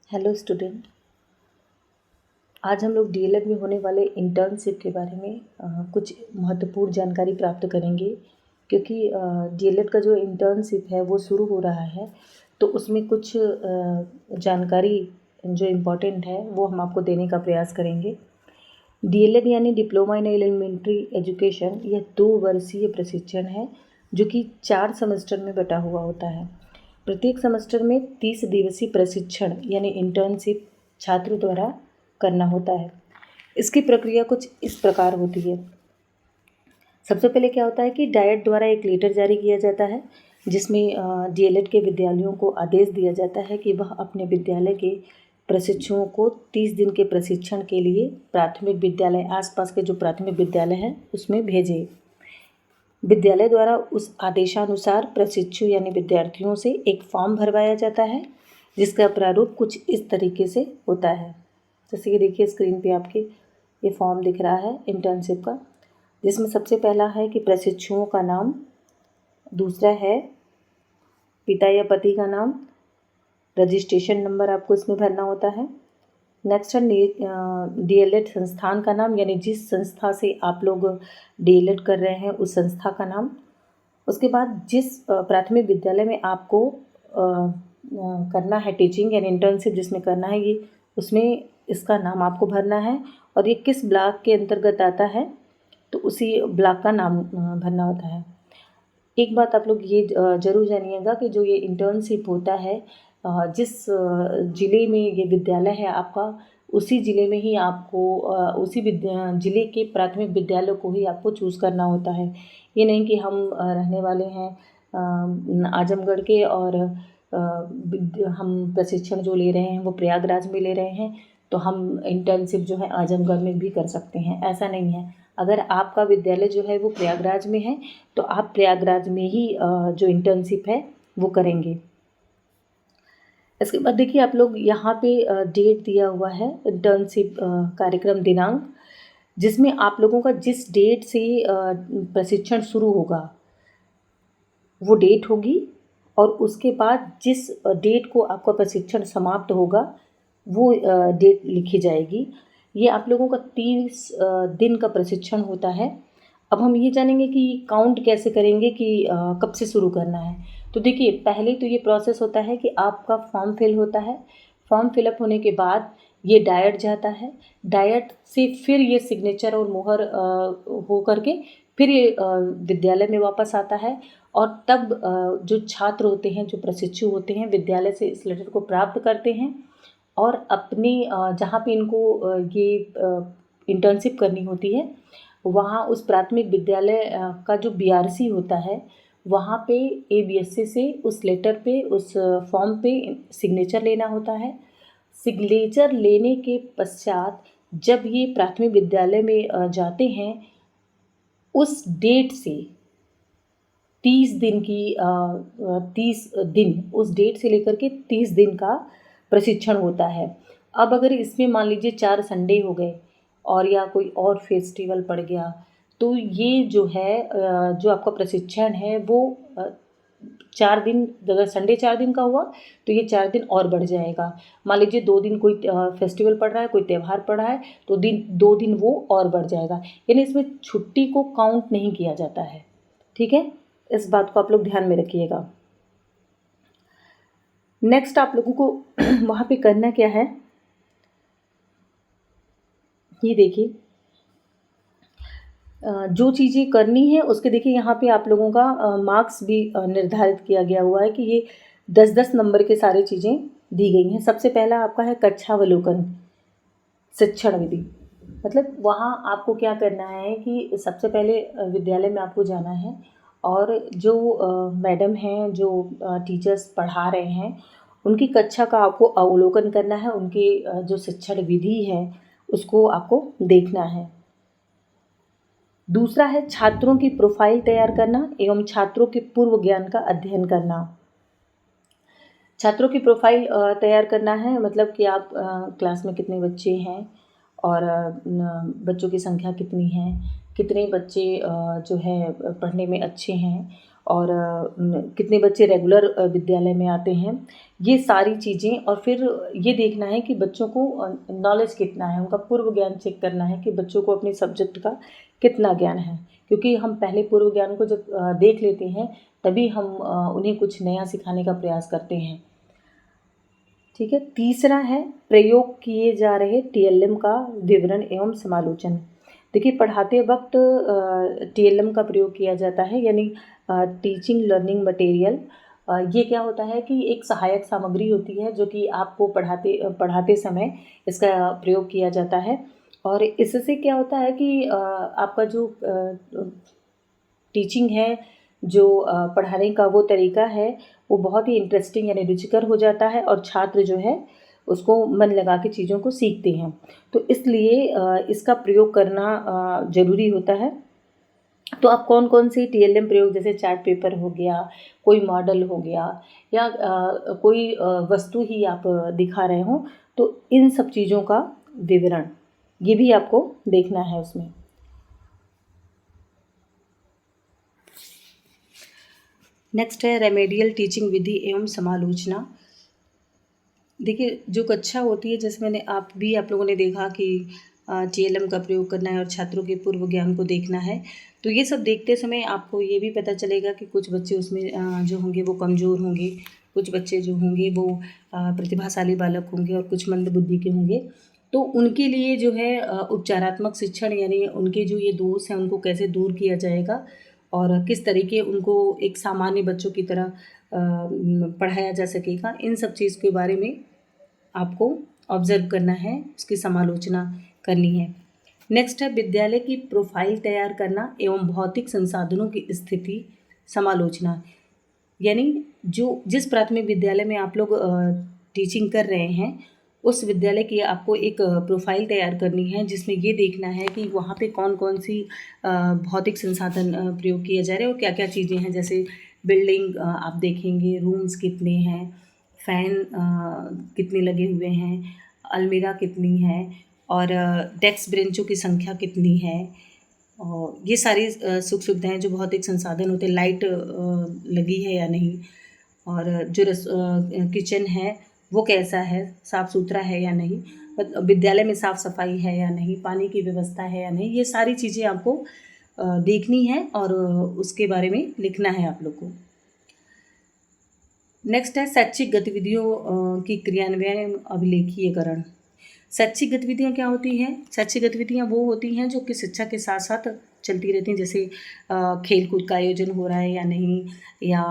Hello student. आज हम लोग डीएलएड में होने वाले इंटर्नशिप के बारे में कुछ महत्वपूर्ण जानकारी प्राप्त करेंगे, क्योंकि डीएलएड का जो इंटर्नशिप है वो शुरू हो रहा है। तो उसमें कुछ जानकारी जो इम्पोर्टेंट है वो हम आपको देने का प्रयास करेंगे। डीएलएड यानी डिप्लोमा इन एलिमेंट्री एजुकेशन, यह 2 वर्षीय प्रशिक्षण है जो कि 4 सेमेस्टर में बटा हुआ होता है। प्रत्येक सेमेस्टर में 30 दिवसीय प्रशिक्षण यानी इंटर्नशिप छात्रों द्वारा करना होता है। इसकी प्रक्रिया कुछ इस प्रकार होती है। सबसे पहले क्या होता है कि डायट द्वारा एक लेटर जारी किया जाता है, जिसमें डीएलएड के विद्यालयों को आदेश दिया जाता है कि वह अपने विद्यालय के प्रशिक्षुओं को 30 दिन के प्रशिक्षण के लिए प्राथमिक विद्यालय, आसपास के जो प्राथमिक विद्यालय हैं उसमें भेजें। विद्यालय द्वारा उस आदेशानुसार प्रशिक्षु यानी विद्यार्थियों से एक फॉर्म भरवाया जाता है, जिसका प्रारूप कुछ इस तरीके से होता है। जैसे कि देखिए स्क्रीन पे आपके ये फॉर्म दिख रहा है इंटर्नशिप का, जिसमें सबसे पहला है कि प्रशिक्षुओं का नाम, दूसरा है पिता या पति का नाम, रजिस्ट्रेशन नंबर आपको इसमें भरना होता है। नेक्स्ट है डीएलएड संस्थान का नाम, यानी जिस संस्था से आप लोग डीएलएड कर रहे हैं उस संस्था का नाम। उसके बाद जिस प्राथमिक विद्यालय में आपको करना है टीचिंग यानी इंटर्नशिप जिसमें करना है, ये उसमें इसका नाम आपको भरना है, और ये किस ब्लॉक के अंतर्गत आता है तो उसी ब्लॉक का नाम भरना होता है। एक बात आप लोग ये ज़रूर जानिएगा कि जो ये इंटर्नशिप होता है, जिस ज़िले में ये विद्यालय है आपका, उसी ज़िले में ही आपको उसी ज़िले के प्राथमिक विद्यालय को ही आपको चूज़ करना होता है। ये नहीं कि हम रहने वाले हैं आजमगढ़ के और हम प्रशिक्षण जो ले रहे हैं वो प्रयागराज में ले रहे हैं, तो हम इंटर्नशिप जो है आजमगढ़ में भी कर सकते हैं। ऐसा नहीं है। अगर आपका विद्यालय जो है वो प्रयागराज में है तो आप प्रयागराज में ही जो इंटर्नशिप है वो करेंगे। इसके बाद देखिए आप लोग यहाँ पे डेट दिया हुआ है इंटर्नशिप कार्यक्रम दिनांक, जिसमें आप लोगों का जिस डेट से प्रशिक्षण शुरू होगा वो डेट होगी, और उसके बाद जिस डेट को आपका प्रशिक्षण समाप्त होगा वो डेट लिखी जाएगी। ये आप लोगों का 30 दिन का प्रशिक्षण होता है। अब हम ये जानेंगे कि काउंट कैसे करेंगे कि कब से शुरू करना है। तो देखिए पहले तो ये प्रोसेस होता है कि आपका फॉर्म फिल होता है। फॉर्म फिलअप होने के बाद ये डायट जाता है। डायट से फिर ये सिग्नेचर और मुहर हो करके फिर ये विद्यालय में वापस आता है, और तब जो छात्र होते हैं, जो प्रशिक्षु होते हैं, विद्यालय से इस लेटर को प्राप्त करते हैं और अपनी जहाँ पे इनको ये इंटर्नशिप करनी होती है वहाँ उस प्राथमिक विद्यालय का जो बीआरसी होता है वहाँ पे एबीएससी से उस लेटर पे, उस फॉर्म पे सिग्नेचर लेना होता है। सिग्नेचर लेने के पश्चात जब ये प्राथमिक विद्यालय में जाते हैं, उस डेट से 30 दिन की 30 दिन, उस डेट से लेकर के 30 दिन का प्रशिक्षण होता है। अब अगर इसमें मान लीजिए 4 संडे हो गए और या कोई और फेस्टिवल पड़ गया, तो ये जो है जो आपका प्रशिक्षण है वो 4 दिन, अगर संडे 4 दिन का हुआ तो ये 4 दिन और बढ़ जाएगा। मान लीजिए 2 दिन कोई फेस्टिवल पड़ रहा है, कोई त्यौहार पड़ रहा है, तो 2 दिन वो और बढ़ जाएगा। यानी इसमें छुट्टी को काउंट नहीं किया जाता है। ठीक है, इस बात को आप लोग ध्यान में रखिएगा। नेक्स्ट आप लोगों को वहाँ पे करना क्या है, ये देखिए जो चीज़ें करनी है उसके देखिए यहाँ पे आप लोगों का मार्क्स भी निर्धारित किया गया हुआ है कि ये 10-10 नंबर के सारी चीज़ें दी गई हैं। सबसे पहला आपका है कक्षावलोकन शिक्षण विधि। मतलब वहाँ आपको क्या करना है कि सबसे पहले विद्यालय में आपको जाना है, और जो मैडम हैं, जो टीचर्स पढ़ा रहे हैं, उनकी कक्षा का आपको अवलोकन करना है। उनकी जो शिक्षण विधि है उसको आपको देखना है। दूसरा है छात्रों की प्रोफाइल तैयार करना एवं छात्रों के पूर्व ज्ञान का अध्ययन करना। छात्रों की प्रोफाइल तैयार करना है, मतलब कि आप क्लास में कितने बच्चे हैं और बच्चों की संख्या कितनी है, कितने बच्चे जो है पढ़ने में अच्छे हैं, और कितने बच्चे रेगुलर विद्यालय में आते हैं, ये सारी चीज़ें। और फिर ये देखना है कि बच्चों को नॉलेज कितना है, उनका पूर्व ज्ञान चेक करना है कि बच्चों को अपने सब्जेक्ट का कितना ज्ञान है, क्योंकि हम पहले पूर्व ज्ञान को जब देख लेते हैं तभी हम उन्हें कुछ नया सिखाने का प्रयास करते हैं। ठीक है। तीसरा है प्रयोग किए जा रहे TLM का विवरण एवं समालोचन। देखिए, पढ़ाते वक्त TLM का प्रयोग किया जाता है, यानी टीचिंग लर्निंग मटेरियल। ये क्या होता है कि एक सहायक सामग्री होती है जो कि आपको पढ़ाते समय इसका प्रयोग किया जाता है। और इससे क्या होता है कि आपका जो टीचिंग है, जो पढ़ाने का वो तरीका है, वो बहुत ही इंटरेस्टिंग यानी रुचिकर हो जाता है और छात्र जो है उसको मन लगा के चीज़ों को सीखते हैं। तो इसलिए इसका प्रयोग करना ज़रूरी होता है। तो आप कौन कौन सी TLM प्रयोग, जैसे चार्ट पेपर हो गया, कोई मॉडल हो गया, या कोई वस्तु ही आप दिखा रहे हो, तो इन सब चीज़ों का विवरण ये भी आपको देखना है उसमें। नेक्स्ट है रेमेडियल टीचिंग विधि एवं समालोचना। देखिए, जो कक्षा होती है, जैसे आप लोगों ने देखा कि TLM का प्रयोग करना है और छात्रों के पूर्व ज्ञान को देखना है, तो ये सब देखते समय आपको ये भी पता चलेगा कि कुछ बच्चे उसमें जो होंगे वो कमज़ोर होंगे, कुछ बच्चे जो होंगे वो प्रतिभाशाली बालक होंगे और कुछ मंद बुद्धि के होंगे। तो उनके लिए जो है उपचारात्मक शिक्षण, यानी उनके जो ये दोष हैं उनको कैसे दूर किया जाएगा और किस तरीके उनको एक सामान्य बच्चों की तरह पढ़ाया जा सकेगा, इन सब चीज़ के बारे में आपको ऑब्ज़र्व करना है, उसकी समालोचना करनी है। नेक्स्ट है विद्यालय की प्रोफाइल तैयार करना एवं भौतिक संसाधनों की स्थिति समालोचना। यानी जिस प्राथमिक विद्यालय में आप लोग टीचिंग कर रहे हैं, उस विद्यालय की आपको एक प्रोफाइल तैयार करनी है, जिसमें ये देखना है कि वहाँ पे कौन कौन सी भौतिक संसाधन प्रयोग किए जा रहे हैं और क्या क्या चीज़ें हैं। जैसे बिल्डिंग आप देखेंगे, रूम्स कितने हैं, फ़ैन कितने लगे हुए हैं, अलमीरा कितनी है, और डेस्क बेंचों की संख्या कितनी है, और ये सारी सुख सुविधाएँ जो भौतिक संसाधन होते हैं, लाइट लगी है या नहीं, और जो किचन है वो कैसा है, साफ़ सुथरा है या नहीं, विद्यालय में साफ़ सफाई है या नहीं, पानी की व्यवस्था है या नहीं, ये सारी चीज़ें आपको देखनी है और उसके बारे में लिखना है आप लोग को। नेक्स्ट है शैक्षिक गतिविधियों की क्रियान्वयन अभिलेखीकरण। शैक्षिक गतिविधियाँ क्या होती हैं? शैक्षिक गतिविधियाँ वो होती हैं जो कि शिक्षा के साथ साथ चलती रहती हैं, जैसे खेल कूद का आयोजन हो रहा है या नहीं, या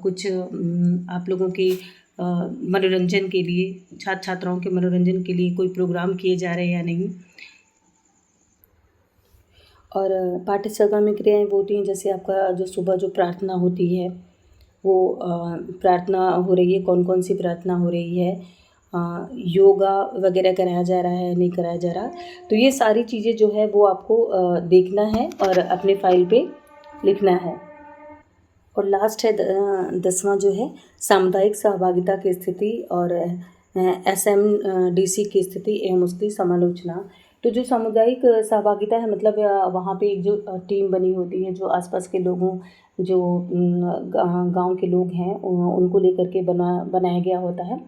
कुछ आप लोगों के मनोरंजन के लिए, छात्र छात्राओं के मनोरंजन के लिए कोई प्रोग्राम किए जा रहे हैं या नहीं। और पाठ्यक्रम क्रियाएँ वो होती हैं, जैसे आपका जो सुबह जो प्रार्थना होती है, वो प्रार्थना हो रही है, कौन कौन सी प्रार्थना हो रही है, योगा वगैरह कराया जा रहा है नहीं कराया जा रहा। तो ये सारी चीज़ें जो है वो आपको देखना है और अपने फाइल पे लिखना है। और लास्ट है 10वां जो है सामुदायिक सहभागिता की स्थिति और SMDC की स्थिति एवं उसकी समालोचना। तो जो सामुदायिक सहभागिता है, मतलब वहाँ पे एक जो टीम बनी होती है, जो आसपास के लोगों, जो गांव के लोग हैं, उनको लेकर के बनाया गया होता है,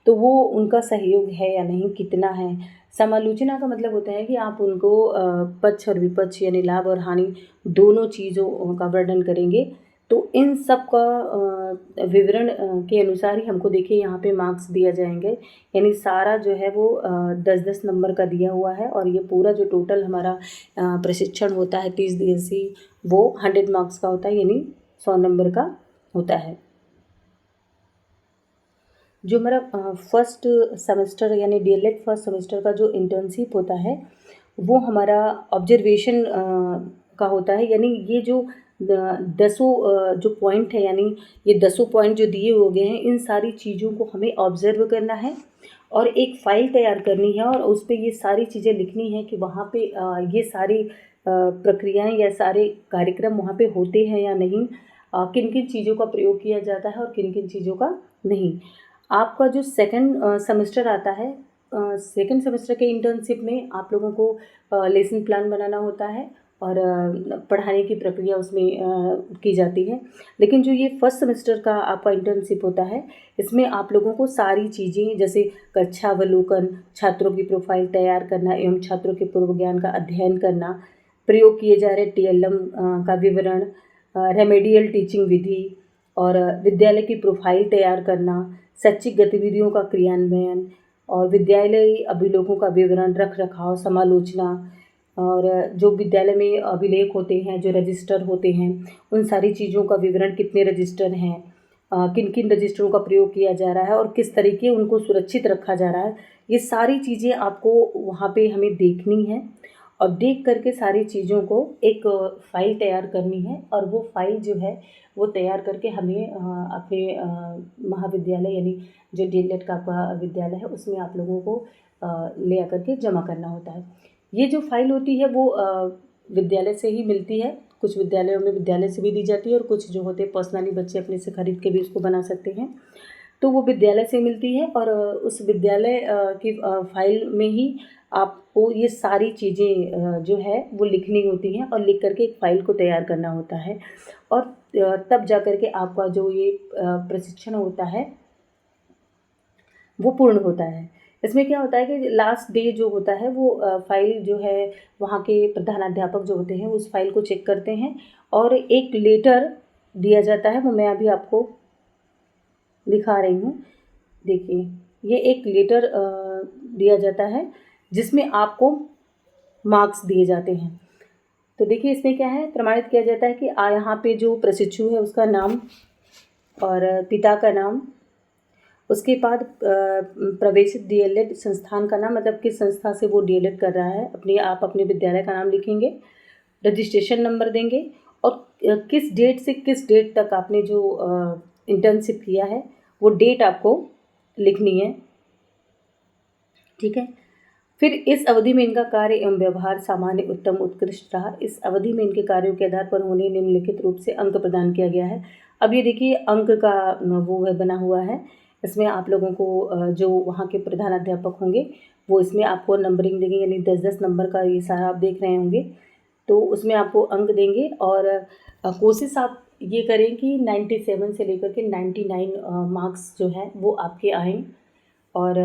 तो वो उनका सहयोग है या नहीं, कितना है। समालोचना का मतलब होता है कि आप उनको पक्ष और विपक्ष यानी लाभ और हानि दोनों चीज़ों का वर्णन करेंगे। तो इन सब का विवरण के अनुसार ही हमको देखिए यहाँ पे मार्क्स दिया जाएंगे, यानी सारा जो है वो 10-10 नंबर का दिया हुआ है, और ये पूरा जो टोटल हमारा प्रशिक्षण होता है 30 दिवसीय, वो 100 मार्क्स का होता है, यानी 100 नंबर का होता है। जो हमारा फर्स्ट सेमेस्टर यानी DLED फर्स्ट सेमेस्टर का जो इंटर्नशिप होता है, वो हमारा ऑब्जर्वेशन का होता है, यानी ये जो 10 जो पॉइंट है, यानी ये 10 पॉइंट जो दिए हो गए हैं, इन सारी चीज़ों को हमें ऑब्ज़र्व करना है और एक फ़ाइल तैयार करनी है, और उस पे ये सारी चीज़ें लिखनी है कि वहाँ पे ये सारी प्रक्रियाएं या सारे कार्यक्रम वहाँ पे होते हैं या नहीं, किन किन चीज़ों का प्रयोग किया जाता है और किन किन चीज़ों का नहीं। आपका जो सेकंड सेमेस्टर आता है, सेकंड सेमेस्टर के इंटर्नशिप में आप लोगों को लेसन प्लान बनाना होता है, और पढ़ाने की प्रक्रिया उसमें की जाती है। लेकिन जो ये फर्स्ट सेमेस्टर का आपका इंटर्नशिप होता है, इसमें आप लोगों को सारी चीज़ें जैसे कक्षावलोकन, छात्रों की प्रोफाइल तैयार करना एवं छात्रों के पूर्व ज्ञान का अध्ययन करना, प्रयोग किए जा रहे टीएलएम का विवरण, रेमेडियल टीचिंग विधि और विद्यालय की प्रोफाइल तैयार करना, शैक्षिक गतिविधियों का क्रियान्वयन और विद्यालयी अभिलेखों का विवरण, रख रखाव, समालोचना और जो विद्यालय में अभिलेख होते हैं, जो रजिस्टर होते हैं, उन सारी चीज़ों का विवरण, कितने रजिस्टर हैं, किन किन रजिस्टरों का प्रयोग किया जा रहा है और किस तरीके उनको सुरक्षित रखा जा रहा है, ये सारी चीज़ें आपको वहाँ पे हमें देखनी है और देख करके सारी चीज़ों को एक फ़ाइल तैयार करनी है और वो फ़ाइल जो है वो तैयार करके हमें अपने महाविद्यालय यानी जो डीएलएड का आपका विद्यालय है उसमें आप लोगों को ले आकर के जमा करना होता है। ये जो फ़ाइल होती है वो विद्यालय से ही मिलती है, कुछ विद्यालयों में विद्यालय से भी दी जाती है और कुछ जो होते हैं पर्सनली बच्चे अपने से खरीद के भी उसको बना सकते हैं। तो वो विद्यालय से मिलती है और उस विद्यालय की फ़ाइल में ही आपको ये सारी चीज़ें जो है वो लिखनी होती हैं और लिख करके एक फ़ाइल को तैयार करना होता है और तब जा कर के आपका जो ये प्रशिक्षण होता है वो पूर्ण होता है। इसमें क्या होता है कि लास्ट डे जो होता है वो फ़ाइल जो है वहाँ के प्रधानाध्यापक जो होते हैं उस फ़ाइल को चेक करते हैं और एक लेटर दिया जाता है, वो मैं अभी आपको दिखा रही हूँ। देखिए, ये एक लेटर दिया जाता है जिसमें आपको मार्क्स दिए जाते हैं। तो देखिए इसमें क्या है, प्रमाणित किया जाता है कि यहाँ पे जो प्रशिक्षु है उसका नाम और पिता का नाम, उसके बाद प्रवेशित डीएलएड संस्थान का नाम, मतलब किस संस्था से वो डीएलएड कर रहा है, आप अपने विद्यालय का नाम लिखेंगे, रजिस्ट्रेशन नंबर देंगे और किस डेट से किस डेट तक आपने जो इंटर्नशिप किया है वो डेट आपको लिखनी है, ठीक है। फिर इस अवधि में इनका कार्य एवं व्यवहार सामान्य, उत्तम, उत्कृष्ट रहा। इस अवधि में इनके कार्यों के आधार पर उन्हें निम्नलिखित रूप से अंक प्रदान किया गया है। अब ये देखिए अंक का वो है बना हुआ है, इसमें आप लोगों को जो वहाँ के प्रधानाध्यापक होंगे वो इसमें आपको नंबरिंग देंगे, यानी 10-10 नंबर का ये सारा आप देख रहे होंगे, तो उसमें आपको अंक देंगे और कोशिश आप ये करें कि 97 से लेकर के 99 मार्क्स जो है वो आपके आएँ और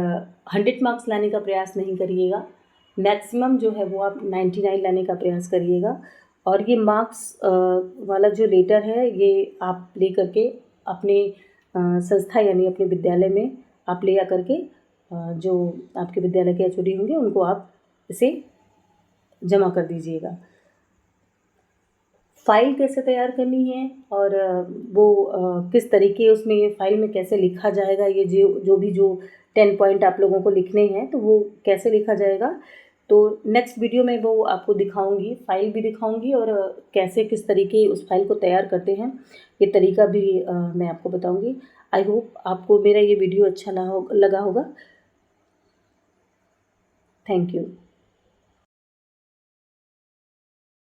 100 मार्क्स लाने का प्रयास नहीं करिएगा, मैक्सिमम जो है वो आप 99 लाने का प्रयास करिएगा। और ये मार्क्स वाला जो लेटर है ये आप ले करके अपने संस्था यानी अपने विद्यालय में आप ले आकर के जो आपके विद्यालय के एचओडी होंगे उनको आप इसे जमा कर दीजिएगा। फ़ाइल कैसे तैयार करनी है और वो किस तरीके उसमें फ़ाइल में कैसे लिखा जाएगा, ये जो भी 10 पॉइंट आप लोगों को लिखने हैं तो वो कैसे लिखा जाएगा, तो नेक्स्ट वीडियो में वो आपको दिखाऊंगी, फ़ाइल भी दिखाऊंगी और कैसे किस तरीके उस फाइल को तैयार करते हैं ये तरीका भी मैं आपको बताऊंगी। आई होप आपको मेरा ये वीडियो अच्छा लगा होगा। Thank you.